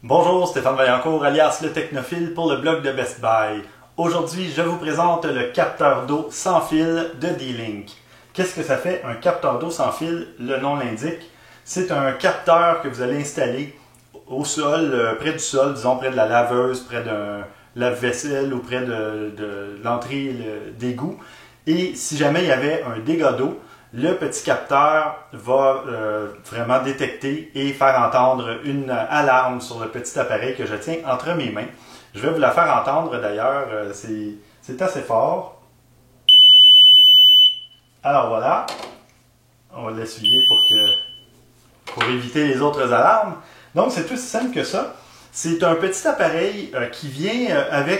Bonjour, Stéphane Vaillancourt, alias le Technophile pour le blog de Best Buy. Aujourd'hui, je vous présente le capteur d'eau sans fil de D-Link. Qu'est-ce que ça fait un capteur d'eau sans fil? Le nom l'indique. C'est un capteur que vous allez installer au sol, près du sol, disons près de la laveuse, près d'un lave-vaisselle ou près de l'entrée d'égout. Et si jamais il y avait un dégât d'eau, le petit capteur va vraiment détecter et faire entendre une alarme sur le petit appareil que je tiens entre mes mains. Je vais vous la faire entendre d'ailleurs, c'est assez fort. Alors voilà, on va l'essuyer pour éviter les autres alarmes. Donc c'est aussi simple que ça. C'est un petit appareil qui vient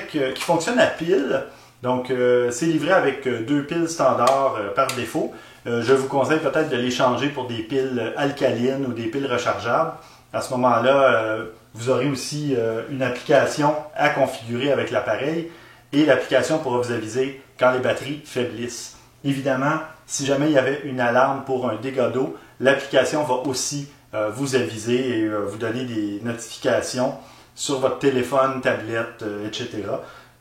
qui fonctionne à pile. Donc c'est livré avec deux piles standards par défaut. Je vous conseille peut-être de les changer pour des piles alcalines ou des piles rechargeables. À ce moment-là, vous aurez aussi une application à configurer avec l'appareil et l'application pourra vous aviser quand les batteries faiblissent. Évidemment, si jamais il y avait une alarme pour un dégât d'eau, l'application va aussi vous aviser et vous donner des notifications sur votre téléphone, tablette, etc.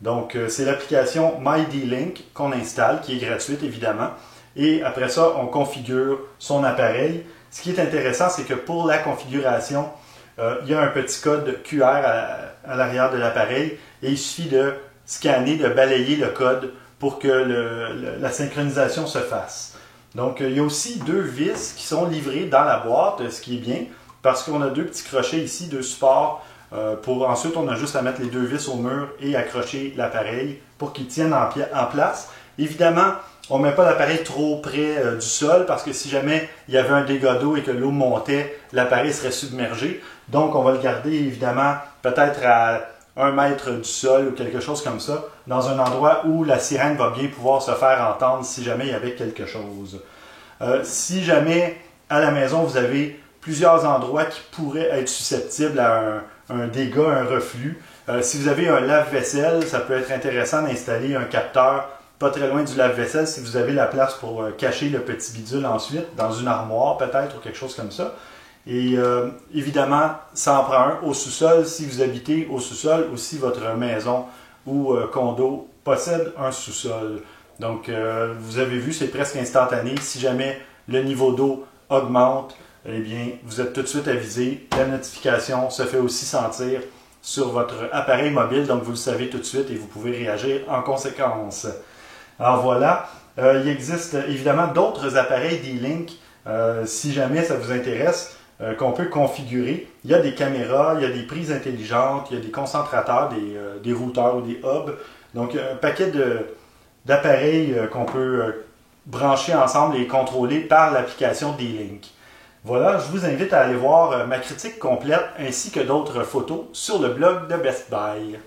Donc, c'est l'application My D-Link qu'on installe, qui est gratuite évidemment. Et après ça, on configure son appareil. Ce qui est intéressant, c'est que pour la configuration, il y a un petit code QR à l'arrière de l'appareil et il suffit de scanner, de balayer le code pour que la synchronisation se fasse. Donc, il y a aussi deux vis qui sont livrées dans la boîte, ce qui est bien, parce qu'on a deux petits crochets ici, deux supports. Ensuite, on a juste à mettre les deux vis au mur et accrocher l'appareil pour qu'il tienne en place. Évidemment, on ne met pas l'appareil trop près du sol parce que si jamais il y avait un dégât d'eau et que l'eau montait, l'appareil serait submergé. Donc, on va le garder évidemment peut-être à 1 mètre du sol ou quelque chose comme ça, dans un endroit où la sirène va bien pouvoir se faire entendre si jamais il y avait quelque chose. Si jamais à la maison vous avez plusieurs endroits qui pourraient être susceptibles à un dégât, un reflux, si vous avez un lave-vaisselle, ça peut être intéressant d'installer un capteur pas très loin du lave-vaisselle si vous avez la place pour cacher le petit bidule ensuite, dans une armoire peut-être ou quelque chose comme ça. Et évidemment, ça en prend un au sous-sol si vous habitez au sous-sol ou si votre maison ou condo possède un sous-sol. Donc, vous avez vu, c'est presque instantané. Si jamais le niveau d'eau augmente, eh bien, vous êtes tout de suite avisé. La notification se fait aussi sentir sur votre appareil mobile, donc vous le savez tout de suite et vous pouvez réagir en conséquence. Alors voilà, il existe évidemment d'autres appareils D-Link, si jamais ça vous intéresse, qu'on peut configurer. Il y a des caméras, il y a des prises intelligentes, il y a des concentrateurs, des routeurs ou des hubs. Donc un paquet d'appareils qu'on peut brancher ensemble et contrôler par l'application D-Link. Voilà, je vous invite à aller voir ma critique complète ainsi que d'autres photos sur le blog de Best Buy.